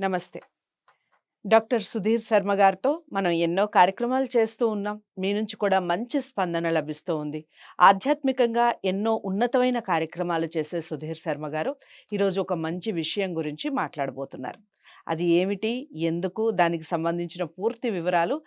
నమస్తే. డాక్టర్ సుధీర్ శర్మ గారితో మనం ఎన్నో కార్యక్రమాలు చేస్తూ ఉన్నాం. మీ నుంచి కూడా మంచి స్పందన లభిస్తూ ఉంది. ఆధ్యాత్మికంగా ఎన్నో ఉన్నతమైన కార్యక్రమాలు చేసే సుధీర్ శర్మ గారు ఈరోజు ఒక మంచి విషయం గురించి మాట్లాడబోతున్నారు. అది ఏమిటి? ఎందుకు? దానికి సంబంధించిన పూర్తి వివరాలు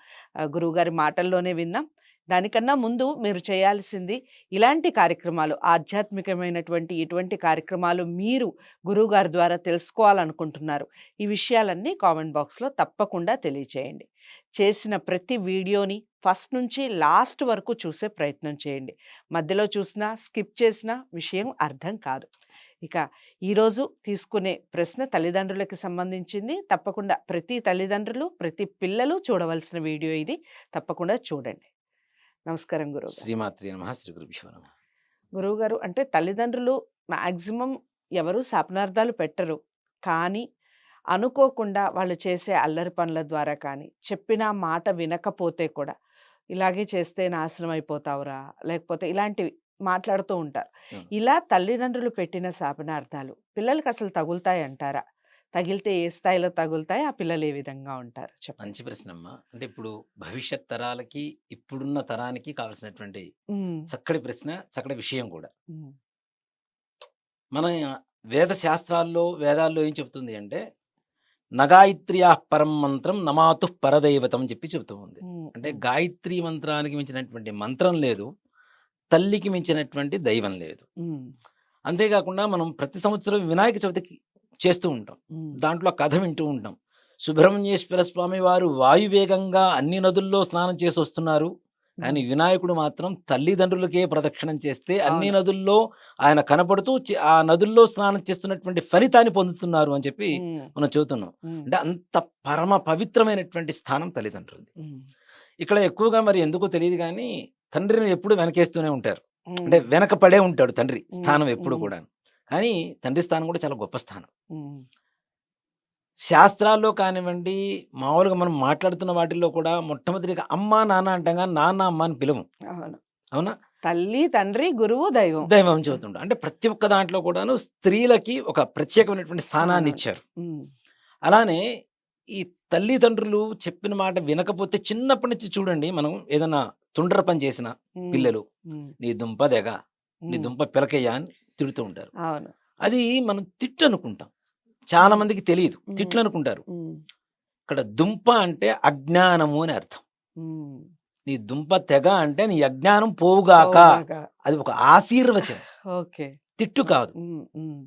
గురువుగారి మాటల్లోనే విందాం. దానికన్నా ముందు మీరు చేయాల్సింది ఇలాంటి కార్యక్రమాలు ఆధ్యాత్మికమైనటువంటి ఇటువంటి కార్యక్రమాలు మీరు గురువుగారి ద్వారా తెలుసుకోవాలనుకుంటున్నారు. ఈ విషయాలన్నీ కామెంట్ బాక్స్‌లో తప్పకుండా తెలియచేయండి. చేసిన ప్రతి వీడియోని ఫస్ట్ నుంచి లాస్ట్ వరకు చూసే ప్రయత్నం చేయండి. మధ్యలో చూసినా, స్కిప్ చేసినా విషయం అర్థం కాదు. ఇక ఈరోజు తీసుకునే ప్రశ్న తల్లిదండ్రులకి సంబంధించింది. తప్పకుండా ప్రతి తల్లిదండ్రులు, ప్రతి పిల్లలు చూడవలసిన వీడియో ఇది. తప్పకుండా చూడండి. నమస్కారం గురువుగారు. శ్రీమాత్రే నమః. శ్రీ గురుభ్యో నమః. గురువుగారు అంటే తల్లిదండ్రులు మాక్సిమం ఎవరు శాపనార్థాలు పెట్టరు. కానీ అనుకోకుండా వాళ్ళు చేసే అల్లరి పనుల ద్వారా కానీ, చెప్పిన మాట వినకపోతే కూడా, ఇలాగే చేస్తే నాశనం అయిపోతావురా! లేకపోతే ఇలాంటివి మాట్లాడుతూ ఉంటారు. అవును. ఇలా తల్లిదండ్రులు పెట్టిన శాపనార్థాలు పిల్లలకసలు తగులుతాయంటారా? తగిలితే ఏ స్థాయిలో తగులుతాయి? ఆ పిల్లలు ఏ విధంగా ఉంటారు? చెప్పండి. మంచి ప్రశ్నమ్మా. అంటే ఇప్పుడు భవిష్యత్ తరాలకి, ఇప్పుడున్న తరానికి కావాల్సినటువంటి హ్మ్. చక్కటి ప్రశ్న, చక్కటి విషయం కూడా. హ్మ్. మన వేద శాస్త్రాల్లో, వేదాల్లో ఏం చెప్తుంది అంటే, నగాయత్ర్యాః పరం మంత్రం నమాతుః పరదైవతం అని చెప్పి చెప్తూ ఉంది. హ్మ్. అంటే హ్మ్. గాయత్రి మంత్రానికి మించినటువంటి మంత్రం లేదు, తల్లికి మించినటువంటి దైవం లేదు. హ్మ్. అంతేకాకుండా మనం ప్రతి సంవత్సరం వినాయక చవితికి చేస్తూ ఉంటాం. హ్మ్. దాంట్లో కథ వింటూ ఉంటాం. సుబ్రహ్మణ్యేశ్వర స్వామి వారు వాయువేగంగా అన్ని నదుల్లో స్నానం చేసి వస్తున్నారు. కానీ హ్మ్. వినాయకుడు మాత్రం తల్లిదండ్రులకే ప్రదక్షిణం చేస్తే అన్ని అవును. నదుల్లో ఆయన కనపడుతూ ఆ నదుల్లో స్నానం చేస్తున్నటువంటి ఫలితాన్ని పొందుతున్నారు అని చెప్పి హ్మ్. మనం చెబుతున్నాం. హ్మ్. అంటే అంత పరమ పవిత్రమైనటువంటి స్థానం తల్లిదండ్రులది. హ్మ్. ఇక్కడ ఎక్కువగా మరి ఎందుకో తెలియదు గానీ తండ్రిని ఎప్పుడు వెనకేస్తూనే ఉంటారు. అంటే హ్మ్. వెనక పడే ఉంటాడు తండ్రి హ్మ్. స్థానం ఎప్పుడు హ్మ్. కూడా. కానీ తండ్రి స్థానం కూడా చాలా గొప్ప స్థానం. హ్మ్. శాస్త్రాల్లో కానివ్వండి, మామూలుగా మనం మాట్లాడుతున్న వాటిల్లో కూడా మొట్టమొదటిగా అమ్మ, నాన్న అంటాం గానీ, నాన్న, అమ్మ అని పిలవం. అవును. అవునా? తల్లి, తండ్రి, గురువు, దైవం. దైవం అని చెబుతుంటాం. అంటే ప్రతి ఒక్క దాంట్లో కూడాను స్త్రీలకి ఒక ప్రత్యేకమైనటువంటి స్థానం. స్థానాన్నిచ్చారు. హ్మ్. అలానే ఈ తల్లిదండ్రులు చెప్పిన మాట వినకపోతే చిన్నప్పటి నుంచి చూడండి మనం ఏదన్నా తుండ్ర పని చేసిన హ్మ్. పిల్లలు, హ్మ్. "నీ దుంప దెగ, నీ హ్మ్. దుంప పిలకయ్య" అని తిడుతూ ఉంటారు. అవును. అది మనం తిట్టనుకుంటాం. చాలా హ్మ్. మందికి తెలీదు. హ్మ్. తిట్లనుకుంటారు. హ్మ్. ఇక్కడ దుంప అంటే అజ్ఞానము అని అర్థం. హ్మ్. నీ దుంప తెగ అంటే నీ అజ్ఞానం పోవుగాక. పోవుగాక. అది ఒక ఆశీర్వచనం. ఓకే. తిట్టు ఓకే. కాదు. హ్మ్. హ్మ్.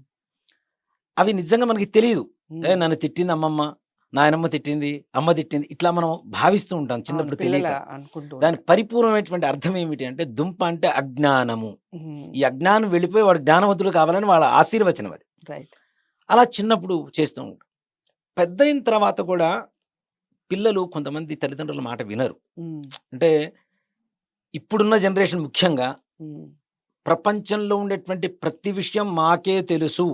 అవి నిజంగా మనకి తెలీదు. హ్మ్. నన్ను తిట్టింది అమ్మమ్మ, నాయనమ్మ తిట్టింది, అమ్మ తిట్టింది. ఇట్లా మనం భావిస్తూ ఉంటాం అవును. చిన్నప్పుడు పిల్లలు తెలియక. అనుకుంటూ దానికి ఉంటారు. పరిపూర్ణమైనటువంటి అర్థం ఏమిటి అంటే దుంప అంటే అజ్ఞానము. హ్మ్. ఈ అజ్ఞానం వెళ్ళిపోయి వాడు జ్ఞానవంతుడు కావాలని వాళ్ళ ఆశీర్వచనం అది. రైట్. అలా చిన్నప్పుడు చేస్తూ ఉంటాం. పెద్దయిన తర్వాత కూడా పిల్లలు కొంతమంది తల్లిదండ్రుల మాట వినరు. హ్మ్. అంటే ఇప్పుడున్న జనరేషన్ ముఖ్యంగా హ్మ్. ప్రపంచంలో ఉండేటువంటి ప్రతి విషయం మాకే తెలుసు.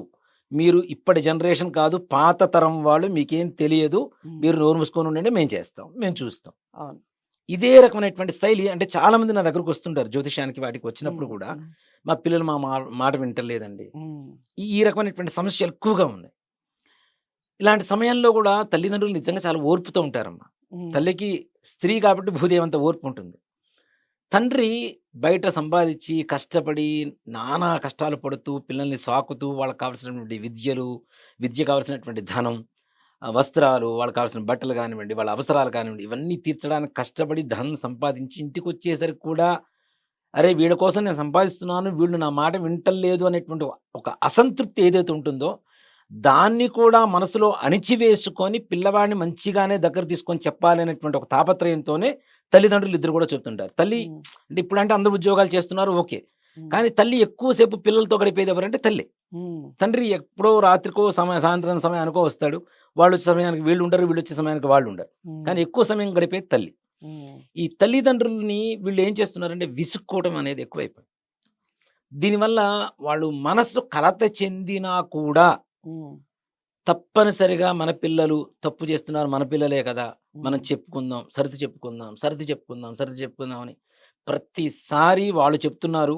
మీరు ఇప్పటి జనరేషన్ కాదు, పాత తరం వాళ్ళు మీకేం తెలియదు. హ్మ్. మీరు నోరు మూసుకొని ఉండండి. మేము చేస్తాం. మేము చూస్తాం. అవును. ఇదే రకమైనటువంటి శైలి అంటే చాలామంది నా దగ్గరకొస్తుంటారు జ్యోతిష్యానికి వాటికి వచ్చినప్పుడు హ్మ్. కూడా, హ్మ్. మా పిల్లలు మా మాట వింటలేదండి. హ్మ్. ఈ ఈ రకమైనటువంటి సమస్యలు ఎక్కువగా ఉన్నాయి. ఇలాంటి సమయంలో కూడా తల్లిదండ్రులు నిజంగా చాలా ఓర్పుతో ఉంటారమ్మా. హ్మ్. తల్లికి స్త్రీ కాబట్టి భూదేవంత ఓర్పు ఉంటుంది. తండ్రి బయట సంపాదించి, కష్టపడి, నానా కష్టాలు పడుతూ, పిల్లల్ని సాకుతూ, వాళ్ళకి కావాల్సినటువంటి విద్య కావాల్సినటువంటి ధనం, వస్త్రాలు, వాళ్ళకి కావాల్సిన బట్టలు గానివ్వండి, వాళ్ళ అవసరాలు కానివ్వండి, ఇవన్నీ తీర్చడానికి కష్టపడి ధనం సంపాదించి ఇంటికొచ్చేసరికి కూడా, అరే! వీళ్ళ కోసం నేను సంపాదిస్తున్నాను, వీళ్ళు నా మాట వింటల్లేదు అనేటువంటి ఒక అసంతృప్తి ఏదైతే ఉంటుందో, దాన్ని కూడా మనసులో అణిచివేసుకొని, పిల్లవాడిని మంచిగానే దగ్గర తీసుకొని చెప్పాలి అనేటువంటి ఒక తాపత్రయంతోనే తల్లిదండ్రులు ఇద్దరు కూడా చెప్తుంటారు. తల్లి హ్మ్. అంటే ఇప్పుడంటే అందరూ ఉద్యోగాలు చేస్తున్నారు ఓకే. హ్మ్. కానీ తల్లి ఎక్కువ సేపు పిల్లలతో గడిపేది ఎవరంటే తల్లే. హ్మ్. తండ్రి ఎప్పుడో రాత్రికో సాయంత్రం సమయానికో వస్తాడు. వాళ్ళొచ్చే సమయానికి వీళ్ళుండరు, వీళ్ళొచ్చే సమయానికి వాళ్ళుండరు. హ్మ్. కానీ ఎక్కువ సమయం గడిపేది తల్లి. హ్మ్. ఈ తల్లిదండ్రులని వీళ్ళేం చేస్తున్నారంటే విసుక్కోవడం అనేది ఎక్కువైపోయింది. దీనివల్ల వాళ్ళు మనస్సు కలత చెందినా కూడా హ్మ్. తప్పనిసరిగా మన పిల్లలు తప్పు చేస్తున్నారు. మన పిల్లలే కదా! మనం హ్మ్. చెప్పుకుందాం, సర్ది చెప్పుకుందాం అని ప్రతిసారి వాళ్ళు చెప్తున్నారు.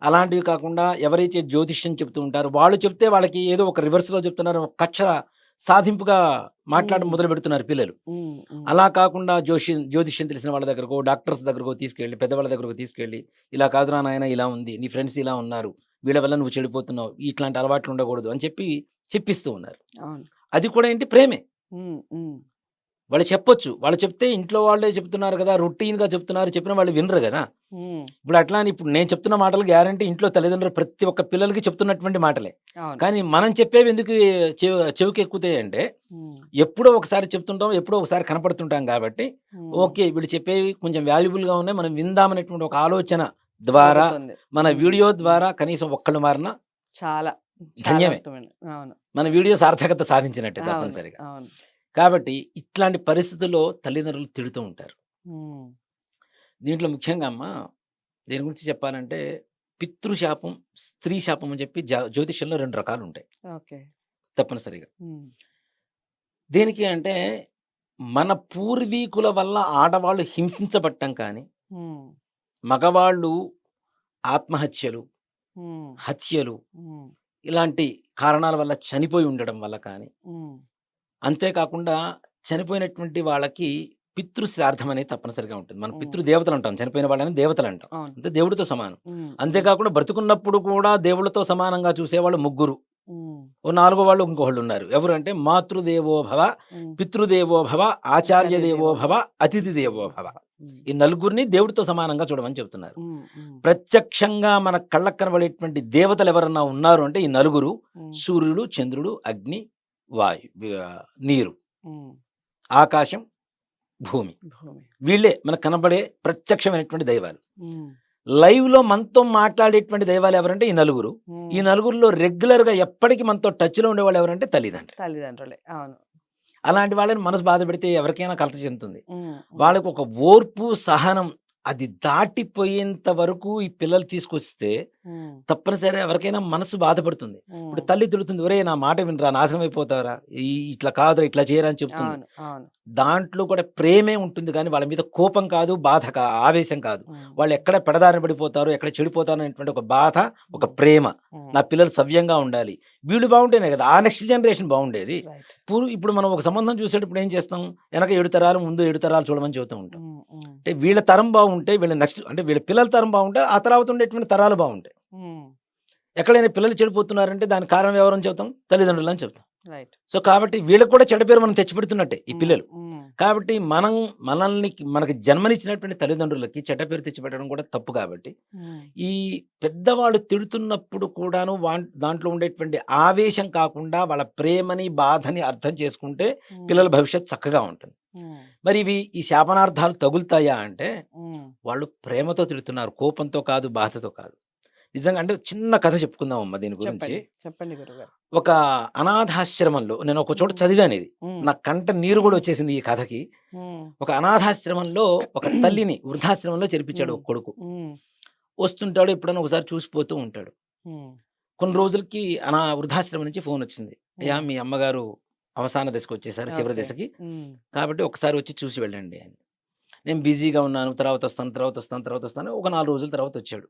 అలాంటివి కాకుండా ఎవరైతే జ్యోతిష్యం చెప్తూ ఉంటారో వాళ్ళు చెప్తే వాళ్ళకి ఏదో ఒక రివర్స్‌లో చెప్తున్నారు. ఒక కక్ష సాధింపుగా మాట్లాడడం ఉమ్, మొదలు పెడుతున్నారు పిల్లలు. ఉమ్, ఉమ్, అలా కాకుండా జ్యోతిష్యం తెలిసిన వాళ్ళ దగ్గరకో, డాక్టర్స్ దగ్గరకో తీసుకెళ్ళి, పెద్దవాళ్ళ దగ్గరకో తీసుకెళ్ళి, ఇలా కాదురా నాయన ఇలా ఉంది, నీ ఫ్రెండ్స్ ఇలా ఉన్నారు, వీళ్ళ వల్ల నువ్వు చెడిపోతున్నావు, ఇట్లాంటి అలవాట్లు ఉండకూడదు అని చెప్పి చెప్పిస్తూ ఉన్నారు. అవును. అది కూడా ఏంటి ప్రేమే. ఉమ్, ఉమ్, వాళ్ళు చెప్పొచ్చు. వాళ్ళు చెప్తే ఇంట్లో వాళ్ళే చెప్తున్నారు కదా! రొటీన్‌గా చెప్తున్నారు. చెప్పినా వాళ్ళు వినరు గదా! ఉమ్, ఇప్పుడు అట్లా అని ఇప్పుడు నేను చెప్తున్న మాటలు గ్యారంటీ ఇంట్లో తల్లిదండ్రులు ప్రతి ఒక్క పిల్లలకి చెప్తున్నటువంటి మాటలే. అవును. కానీ మనం చెప్పేవి ఎందుకు చెవికెక్కుతాయంటే, ఉమ్, ఎప్పుడో ఒకసారి చెప్తుంటాం. ఎప్పుడో ఒకసారి కనపడుతుంటాం కాబట్టి, ఉమ్, ఓకే. వీళ్ళు చెప్పేవి కొంచెం వాల్యుబుల్‌గా ఉన్నాయి. మనం విందామనేటువంటి ఒక ఆలోచన ద్వారా, కలుగుతుంది. మన ఉమ్, వీడియో ఉమ్, ద్వారా కనీసం ఒక్కళ్ళు మారినా చాలా చాలా ధన్యమే. అర్థమైంది. అవును. మన వీడియో సార్థకత సాధించినట్టే అవును. తప్పనిసరిగా. అవును. కాబట్టి ఇట్లాంటి పరిస్థితుల్లో తల్లిదండ్రులు తిడుతూ ఉంటారు. ఉమ్, దీంట్లో ముఖ్యంగా దేని గురించి చెప్పాలంటే పితృశాపం, స్త్రీ శాపం అని చెప్పి జ్యోతిష్యంలో 2 రకాలుంటాయి ఓకే. తప్పనిసరిగా. ఉమ్, దేనికి అంటే మన పూర్వీకుల వల్ల ఆడవాళ్ళు హింసించబడటం కానీ, ఉమ్, మగవాళ్ళు ఆత్మహత్యలు, ఉమ్, హత్యలు ఉమ్, ఇలాంటి కారణాల వల్ల చనిపోయి ఉండడం వల్ల కానీ, ఉమ్, అంతేకాకుండా చనిపోయినటువంటి వాళ్ళకి పితృశ్రాద్ధం అనేది తప్పనిసరిగా ఉంటుంది. మనం ఉమ్, పితృదేవతలు అంటాం. చనిపోయిన వాళ్ళని దేవతలు అంటాం. అవును. అంటే దేవుడితో సమానం. ఉమ్, ఉమ్, అంతేకాకుండా బ్రతుకున్నప్పుడు కూడా దేవుళ్ళతో సమానంగా చూసేవాళ్ళు ముగ్గురు. ఉమ్, ఓ నాలుగో వాళ్ళు ఇంకొకళ్ళు ఉన్నారు. ఎవరు అంటే మాతృదేవో భవ, ఉమ్, పితృదేవో భవ, ఆచార్య దేవో భవ, అతిథి అతిథి దేవో దేవో భవ. భవ. ఉమ్, ఈ నలుగురిని దేవుడితో సమానంగా చూడమని చెప్తున్నారు. ఉమ్, ఉమ్, ప్రత్యక్షంగా మన కళ్ళకు కనబడేటువంటి దేవతలు ఎవరన్నా ఉన్నారు అంటే ఈ నలుగురు: ఉమ్, సూర్యుడు, చంద్రుడు, అగ్ని, నీరు, ఉమ్, ఆకాశం, భూమి. భూమి. వీళ్ళే మనకు కనబడే ప్రత్యక్షమైనటువంటి దైవాలు. ఉమ్, లైవ్‌లో మనతో మాట్లాడేటువంటి దైవాలు ఎవరంటే ఈ నలుగురు. ఈ ఉమ్, నలుగురిలో రెగ్యులర్‌గా ఎప్పటికి మనతో టచ్‌లో ఉండేవాళ్ళు ఎవరంటే తల్లిదండ్రులు. తల్లిదండ్రులే. అవును. అలాంటి వాళ్ళని మనసు బాధ పెడితే ఎవరికైనా కలత చెందుతుంది. ఉమ్, ఉమ్, వాళ్ళకి ఒక ఓర్పు, సహనం అది దాటిపోయేంత వరకు ఈ పిల్లలు తీసుకొస్తే ఉమ్, తప్పనిసరిగా ఎవరికైనా మనసు బాధపడుతుంది. ఇప్పుడు ఉమ్, తల్లి తిడుతుంది, "ఒరేయ్! నా మాట వినరా, నాశనం అయిపోతావురా, ఇట్లా కాదురా, ఇట్లా చేయరా" అని చెప్తుంది. అవును. అవును. దాంట్లో కూడా ప్రేమే ఉంటుంది కానీ వాళ్ళ మీద కోపం కాదు, బాధ ఆవేశం కాదు. ఉమ్, వాళ్ళు ఎక్కడ పెడదారిన పడిపోతారు, ఎక్కడ చెడిపోతారు అనేటువంటి ఒక బాధ, ఒక ఉమ్, ప్రేమ. ఉమ్, నా పిల్లలు సవ్యంగా ఉండాలి. వీళ్ళు బాగుంటేనే కదా ఆ నెక్స్ట్ జనరేషన్ బాగుండేది. రైట్. ఇప్పుడు మనం ఒక సంబంధం చూసేటప్పుడు ఏం చేస్తాం? వెనక 7 తరాలు, ముందు 7 తరాలు చూడమని చెబుతూ ఉంటాం. ఉమ్, ఉమ్, అంటే వీళ్ళ తరం బాగుంటే, వీళ్ళ నెక్స్ట్ అంటే వీళ్ళ పిల్లల తరం బాగుంటే, ఆ తర్వాత ఉండేటువంటి తరాలు బాగుంటాయి. ఉమ్, ఎక్కడైనా పిల్లలు చెడిపోతున్నారంటే దానికి కారణం ఎవరని చెప్తాం? తల్లిదండ్రులు అని చెప్తాం. రైట్. సో కాబట్టి వీళ్ళకి కూడా చెడ్డ పేరు మనం తెచ్చిపెడుతున్నట్టే ఈ ఉమ్, పిల్లలు. ఉమ్, కాబట్టి మనకి జన్మనిచ్చినటువంటి తల్లిదండ్రులకి చెడ్డ పేరు తెచ్చిపెట్టడం కూడా తప్పు. కాబట్టి ఉమ్, ఈ పెద్దవాళ్ళు తిడుతున్నప్పుడు కూడాను దాంట్లో ఉండేటువంటి ఆవేశం కాకుండా వాళ్ళ ప్రేమని, బాధని అర్థం చేసుకుంటే ఉమ్, పిల్లల భవిష్యత్తు చక్కగా ఉంటుంది. ఉమ్, మరి ఈ శాపనార్థాలు తగులుతాయా అంటే ఉమ్, వాళ్ళు ప్రేమతో తిడుతున్నారు, కోపంతో కాదు, బాధతో కాదు. నిజంగా అంటే చిన్న కథ చెప్పుకుందామమ్మా దీని గురించి. చెప్పండి. చెప్పండి గురుగారు. ఒక అనాథాశ్రమంలో నేను ఒక చోట ఉమ్, చదివాను ఇది. ఉమ్, నా కంట నీరు కూడా వచ్చేసింది ఈ కథకి. ఉమ్, ఒక అనాథాశ్రమంలో ఒక తల్లిని వృద్ధాశ్రమంలో చేర్పించాడు ఉమ్, ఒక కొడుకు. ఉమ్, వస్తుంటాడు, ఎప్పుడైనా ఒకసారి చూసిపోతూ ఉంటాడు. ఉమ్, కొన్ని రోజులకి వృద్ధాశ్రమం నుంచి ఫోన్ వచ్చింది. అయ్యా, ఉమ్, మీ అమ్మగారు అవసాన దశకు వచ్చేసారు, చివరి ఓకే. దశకి. ఉమ్, కాబట్టి ఒకసారి వచ్చి చూసి వెళ్ళండి అని. నేను బిజీగా ఉన్నాను, తర్వాత వస్తాను. ఒక 4 రోజుల తర్వాత వచ్చాడు.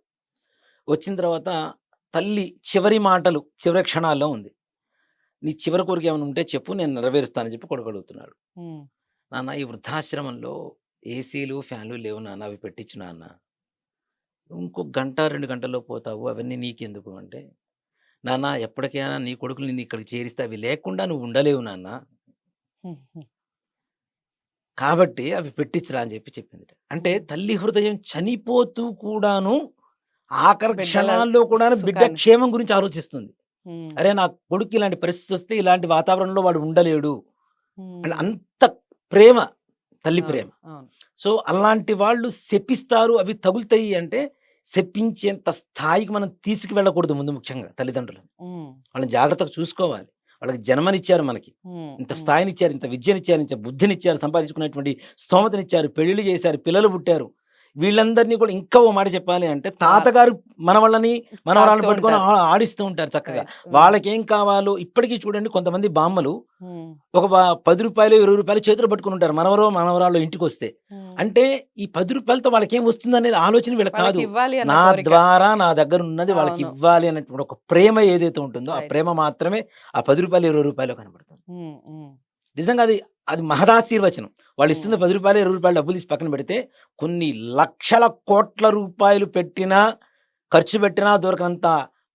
వచ్చిన తర్వాత తల్లి చివరి మాటలు చివరి క్షణాల్లో ఉంది. నీ చివరి కోరిక ఏమైనా ఉంటే చెప్పు, నేను నెరవేరుస్తానని చెప్పి కొడుకు అడుగుతున్నాడు. ఉమ్, నాన్న, ఈ వృద్ధాశ్రమంలో ఏసీలు, ఫ్యాన్లు లేవు నాన్న, అవి పెట్టించు నాన్న. ఇంకో గంట 2 గంటల్లో పోతావు, అవన్నీ నీకెందుకు అంటే, నాన్న ఎప్పటికైనా నీ కొడుకులు నిన్ను ఇక్కడికి చేరిస్తే అవి లేకుండా నువ్వు ఉండలేవు నాన్న. ఉమ్, ఉమ్, కాబట్టి అవి పెట్టించురా అని చెప్పింది. అంటే ఉమ్, తల్లి హృదయం చనిపోతూ కూడాను ఆఖరి బిడ్డల క్షణాల్లో కూడాను బిడ్డ సుఖాన్ని. క్షేమం గురించి ఆలోచిస్తుంది. ఉమ్, అరే, నా కొడుకు ఇలాంటి పరిస్థితి వస్తే ఇలాంటి వాతావరణంలో వాడు ఉండలేడు అని ఉమ్, అంత ప్రేమ, తల్లి అవును. ప్రేమ. అవును. సో అలాంటి వాళ్ళు శపిస్తారు, అవి తగులుతాయి అంటే శపించేంత స్థాయికి మనం తీసుకువెళ్ళకూడదు. ముందు ముఖ్యంగా తల్లిదండ్రులను ఉమ్, వాళ్ళని జాగ్రత్తగా చూసుకోవాలి. వాళ్ళకి జన్మనిచ్చారు, మనకి ఉమ్, ఇంత ఉమ్, స్థాయినిచ్చారు, ఇంత విద్యనిచ్చారు, ఇంత బుద్ధినిచ్చారు, సంపాదించుకునేటువంటి స్తోమతనిచ్చారు, పెళ్లిళ్ళు చేశారు, పిల్లలు పుట్టారు. వీళ్ళందరినీ కూడా ఇంకా ఓ మాట చెప్పాలి అంటే తాతగారు మనవళ్ళని, మనవరాలను సాకుతూ పట్టుకొని ఉంటారు. ఆడిస్తూ ఉంటారు చక్కగా. రైట్. వాళ్ళకేం కావాలో ఇప్పటికీ చూడండి, కొంతమంది బామ్మలు ఉమ్, ఒక రూ. 10, రూ. 20 చేతిలో పట్టుకుని ఉంటారు మనవరో మనవరాళ్ళు ఇంటికి వస్తే. ఉమ్, అంటే ఈ రూ. 10తో వాళ్ళకేం వస్తుందనేది ఆలోచన వీళ్ళకి వాళ్ళకి కాదు. ఇవ్వాలి అన్న నా కోరిక. ద్వారా నా దగ్గర ఉన్నది వాళ్ళకి అవును. ఇవ్వాలి అనేటువంటి ఒక ప్రేమ ఏదైతే ఉంటుందో, ఆ రైట్. ప్రేమ మాత్రమే ఆ రూ. 10, రూ. 20 కనబడుతుంది. హ్మ్. హ్మ్. నిజంగా అది అది మహదాశీర్వచనం. వాళ్ళు ఇస్తున్న హ్మ్. రూ. 10, రూ. 20 డబ్బులు తీసి పక్కన పెడితే, కొన్ని లక్షల కోట్ల రూపాయలు పెట్టినా, ఖర్చు పెట్టినా దొరకనంత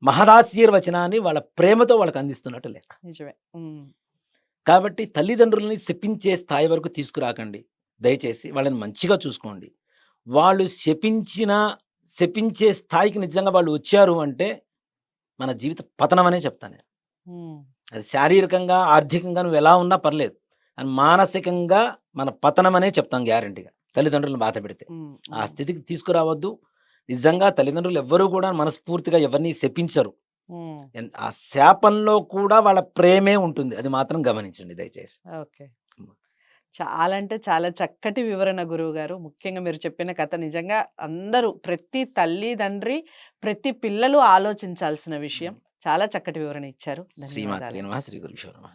మహదాశీర్వచనాన్ని వాళ్ళ ప్రేమతో వాళ్ళకి అందిస్తున్నట్టు లెక్క. నిజమే. హ్మ్. కాబట్టి తల్లిదండ్రులని శపించే స్థాయి వరకు తీసుకురాకండి. దయచేసి వాళ్ళని మంచిగా చూసుకోండి. వాళ్ళు శపించే స్థాయికి నిజంగా వాళ్ళు వచ్చారు అంటే, మన జీవిత పతనం అనే చెప్తాను నేను. హ్మ్. అది శారీరకంగా, ఆర్థికంగా నువ్వెలా ఉన్నా పర్లేదు. కానీ మానసికంగా మన పతనం అనే చెప్తాం గ్యారంటీగా. తల్లిదండ్రులను బాధపెడితే. హ్మ్. ఆ హ్మ్. స్థితికి తీసుకురావద్దు. నిజంగా తల్లిదండ్రులు ఎవ్వరూ కూడా మనస్ఫూర్తిగా ఎవరిని శపించరు. హ్మ్. ఆ శాపంలో కూడా వాళ్ళ ప్రేమే ఉంటుంది. అది మాత్రం గమనించండి దయచేసి. ఓకే. చాలా అంటే చాలా చక్కటి వివరణ గురువుగారు. ముఖ్యంగా మీరు చెప్పిన కథ నిజంగా అందరూ ప్రతి తల్లి, తండ్రి, ప్రతి పిల్లలు ఆలోచించాల్సిన విషయం. హ్మ్. చాలా చక్కటి వివరణ ఇచ్చారు. శ్రీమాత్రే ధన్యవాదాలండి. నమః. శ్రీ గురుభ్యో నమః.